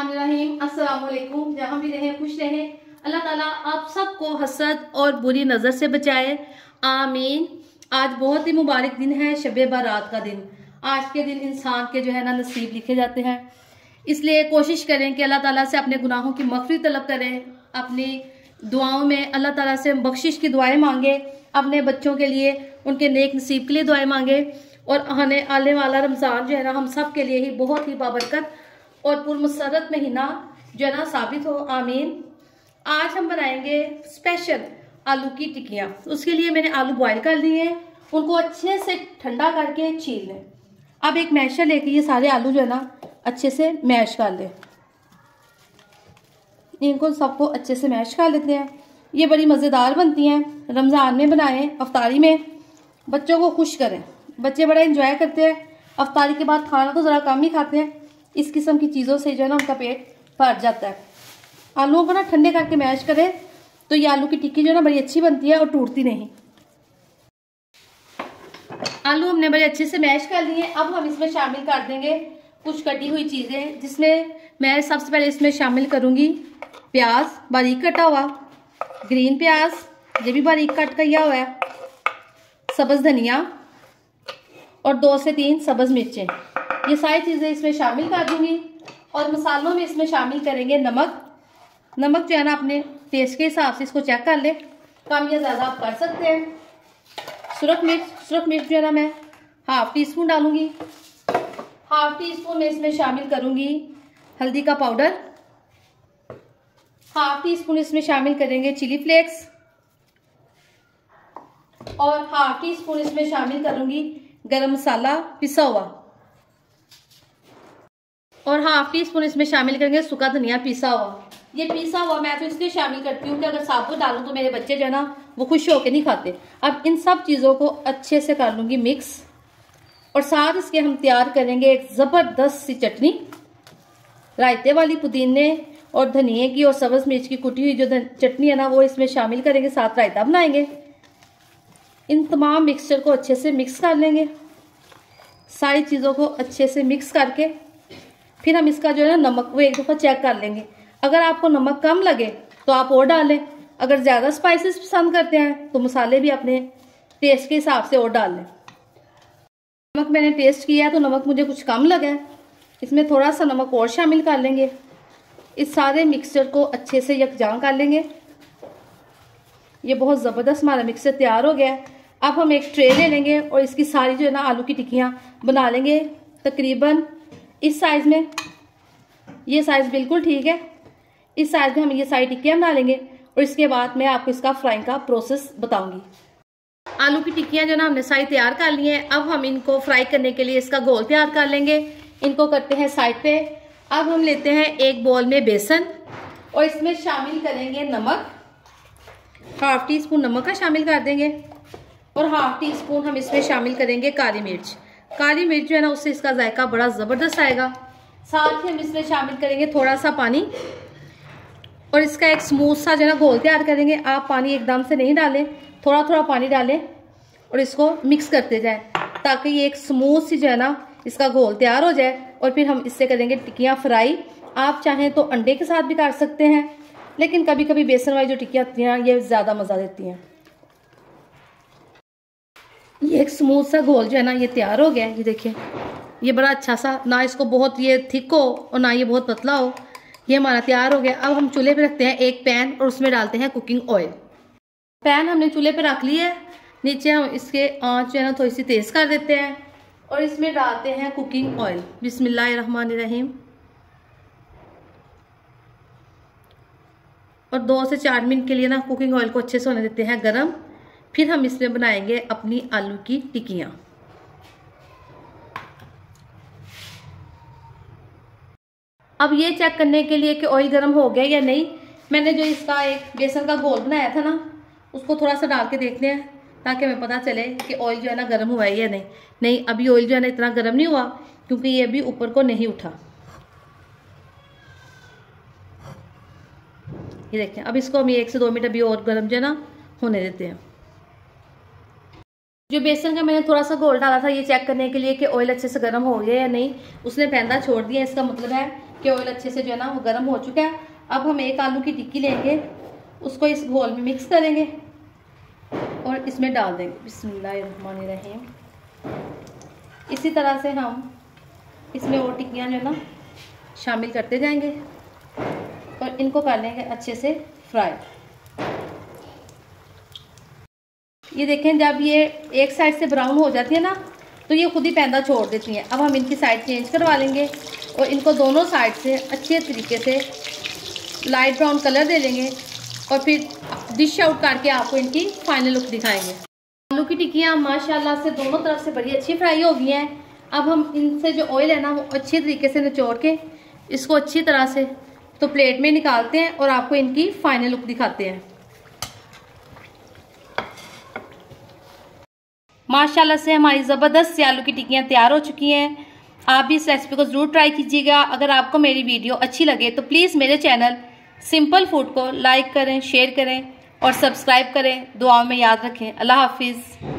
बिस्मिल्लाहिर्रहमानिर्रहीम। अस्सलाम वालेकुम। जहाँ भी रहें खुश रहें। अल्लाह ताला आप सबको हसद और बुरी नज़र से बचाए, आमीन। आज बहुत ही मुबारक दिन है, शब बारात का दिन। आज के दिन इंसान के जो है ना नसीब लिखे जाते हैं, इसलिए कोशिश करें कि अल्लाह ताला से अपने गुनाहों की मग़फ़िरत तलब करें, अपनी दुआओं में अल्लाह ताला से बख्शिश की दुआएं मांगे, अपने बच्चों के लिए उनके नेक नसीब के लिए दुआएं मांगे और आने वाला रमज़ान जो है ना हम सब के लिए ही बहुत ही बाबरकत और पुरमसरत महीना जो है ना साबित हो, आमीन। आज हम बनाएंगे स्पेशल आलू की टिक्कियाँ। उसके लिए मैंने आलू बॉईल कर लिए हैं, उनको अच्छे से ठंडा करके छील लें। अब एक मैशर लेके ये सारे आलू जो है ना अच्छे से मैश कर लें। इनको सबको अच्छे से मैश कर लेते हैं। ये बड़ी मज़ेदार बनती हैं, रमज़ान में बनाएं, अफ्तारी में बच्चों को खुश करें। बच्चे बड़ा इंजॉय करते हैं, अफ्तारी के बाद खाना तो ज़रा कम ही खाते हैं। इस किस्म की चीज़ों से जो है ना उनका पेट भर जाता है। आलूओं को ना ठंडे करके मैश करें तो ये आलू की टिक्की जो है ना बड़ी अच्छी बनती है और टूटती नहीं। आलू हमने बड़े अच्छे से मैश कर लिए। अब हम इसमें शामिल कर देंगे कुछ कटी हुई चीज़ें, जिसमें मैं सबसे पहले इसमें शामिल करूँगी प्याज बारीक कटा हुआ, ग्रीन प्याज ये भी बारीक कट किया हुआ है, सब्ज़ धनिया और 2 से 3 सब्ज़ मिर्चें। ये सारी चीज़ें इसमें शामिल कर दूंगी। और मसालों में इसमें शामिल करेंगे नमक। नमक जो है ना अपने टेस्ट के हिसाब से इसको चेक कर ले, कम या ज़्यादा आप कर सकते हैं। सुरख मिर्च जो है ना मैं हाफ टी स्पून डालूंगी। हाफ टी स्पून में इसमें शामिल करूंगी हल्दी का पाउडर। हाफ टी स्पून इसमें शामिल करेंगे चिली फ्लेक्स और हाफ टी स्पून इसमें शामिल करूंगी गरम मसाला पिसा हुआ और हाफ टी स्पून इसमें शामिल करेंगे सूखा धनिया पिसा हुआ। ये पिसा हुआ मैं तो इसलिए शामिल करती हूँ कि अगर साबुत डालूं तो मेरे बच्चे जो है ना वो खुश होकर नहीं खाते। अब इन सब चीज़ों को अच्छे से कर लूँगी मिक्स और साथ इसके हम तैयार करेंगे एक ज़बरदस्त सी चटनी, रायते वाली पुदीने और धनिए की और सब्ज़ मिर्च की कुटी हुई जो चटनी है ना वो इसमें शामिल करेंगे, साथ रायता बनाएंगे। इन तमाम मिक्सचर को अच्छे से मिक्स कर लेंगे। सारी चीज़ों को अच्छे से मिक्स करके फिर हम इसका जो है ना नमक वो एक दफ़ा चेक कर लेंगे। अगर आपको नमक कम लगे तो आप और डालें, अगर ज़्यादा स्पाइसेस पसंद करते हैं तो मसाले भी अपने टेस्ट के हिसाब से और डाल लें। नमक मैंने टेस्ट किया है तो नमक मुझे कुछ कम लगा है, इसमें थोड़ा सा नमक और शामिल कर लेंगे। इस सारे मिक्सचर को अच्छे से यकजान कर लेंगे। ये बहुत ज़बरदस्त हमारा मिक्सचर तैयार हो गया है। अब हम एक ट्रे ले लेंगे और इसकी सारी जो है ना आलू की टिक्कियाँ बना लेंगे तकरीबन इस साइज़ में। ये साइज़ बिल्कुल ठीक है। इस साइज़ में हम ये सारी टिक्कियाँ बना लेंगे और इसके बाद मैं आपको इसका फ्राइंग का प्रोसेस बताऊंगी। आलू की टिक्कियाँ जो ना हमने सारी तैयार कर ली हैं। अब हम इनको फ्राई करने के लिए इसका घोल तैयार कर लेंगे। इनको करते हैं साइड पे। अब हम लेते हैं एक बोल में बेसन और इसमें शामिल करेंगे नमक। हाफ टी स्पून नमक का शामिल कर देंगे और हाफ टी स्पून हम इसमें शामिल करेंगे काली मिर्च। काली मिर्च जो है ना उससे इसका जायका बड़ा ज़बरदस्त आएगा। साथ ही हम इसमें शामिल करेंगे थोड़ा सा पानी और इसका एक स्मूथ सा जो है ना घोल तैयार करेंगे। आप पानी एकदम से नहीं डालें, थोड़ा थोड़ा पानी डालें और इसको मिक्स करते जाएं ताकि ये एक स्मूथ सी जो है ना इसका घोल तैयार हो जाए। और फिर हम इससे करेंगे टिक्कियाँ फ्राई। आप चाहें तो अंडे के साथ भी कर सकते हैं, लेकिन कभी कभी बेसन वाली जो टिक्कियाँ होती हैं ये ज़्यादा मज़ा देती हैं। ये एक स्मूथ सा घोल जो है ना ये तैयार हो गया है। ये देखिए ये बड़ा अच्छा सा, ना इसको बहुत ये थिक हो और ना ये बहुत पतला हो। ये हमारा तैयार हो गया। अब हम चूल्हे पे रखते हैं एक पैन और उसमें डालते हैं कुकिंग ऑयल। पैन हमने चूल्हे पे रख लिया है। नीचे हम इसके आंच जो है ना थोड़ी सी तेज़ कर देते हैं और इसमें डालते हैं कुकिंग ऑयल। बिस्मिल्लाहिर्रहमानिर्रहीम। और 2 से 4 मिनट के लिए ना कुकिंग ऑयल को अच्छे से होने देते हैं गरम। फिर हम इसमें बनाएंगे अपनी आलू की टिक्कियाँ। अब ये चेक करने के लिए कि ऑयल गर्म हो गया या नहीं, मैंने जो इसका एक बेसन का घोल बनाया था ना उसको थोड़ा सा डाल के देखते हैं ताकि हमें पता चले कि ऑयल जो है ना गर्म हुआ है या नहीं। नहीं, अभी ऑयल जो है ना इतना गर्म नहीं हुआ क्योंकि ये अभी ऊपर को नहीं उठा। ये देखें, अब इसको हम 1 से 2 मिनट अभी और गर्म जो है ना होने देते हैं। जो बेसन का मैंने थोड़ा सा घोल डाला था ये चेक करने के लिए कि ऑयल अच्छे से गर्म हो गया या नहीं, उसने पैंदा छोड़ दिया। इसका मतलब है कि ऑयल अच्छे से जो है ना वो गर्म हो चुका है। अब हम एक आलू की टिक्की लेंगे, उसको इस घोल में मिक्स करेंगे और इसमें डाल देंगे। बिस्मिल्लाहिर्रहमानिर्रहीम। इसी तरह से हम इसमें और टिक्कियाँ जो है ना शामिल करते जाएंगे और इनको कर लेंगे अच्छे से फ्राई। ये देखें, जब ये एक साइड से ब्राउन हो जाती है ना तो ये खुद ही पैंदा छोड़ देती हैं। अब हम इनकी साइड चेंज करवा लेंगे और इनको दोनों साइड से अच्छे तरीके से लाइट ब्राउन कलर दे लेंगे और फिर डिश आउट करके आपको इनकी फाइनल लुक दिखाएंगे। आलू की टिक्कियाँ माशाल्लाह से दोनों तरफ से बड़ी अच्छी फ्राई हो गई हैं। अब हम इनसे जो ऑयल है ना वो अच्छी तरीके से निचोड़ के इसको अच्छी तरह से तो प्लेट में निकालते हैं और आपको इनकी फाइनल लुक दिखाते हैं। माशाल्लाह से हमारी ज़बरदस्त सी आलू की टिक्कियाँ तैयार हो चुकी हैं। आप भी इस रेसिपी को ज़रूर ट्राई कीजिएगा। अगर आपको मेरी वीडियो अच्छी लगे तो प्लीज़ मेरे चैनल सिंपल फूड को लाइक करें, शेयर करें और सब्सक्राइब करें। दुआओं में याद रखें। अल्लाह हाफिज़।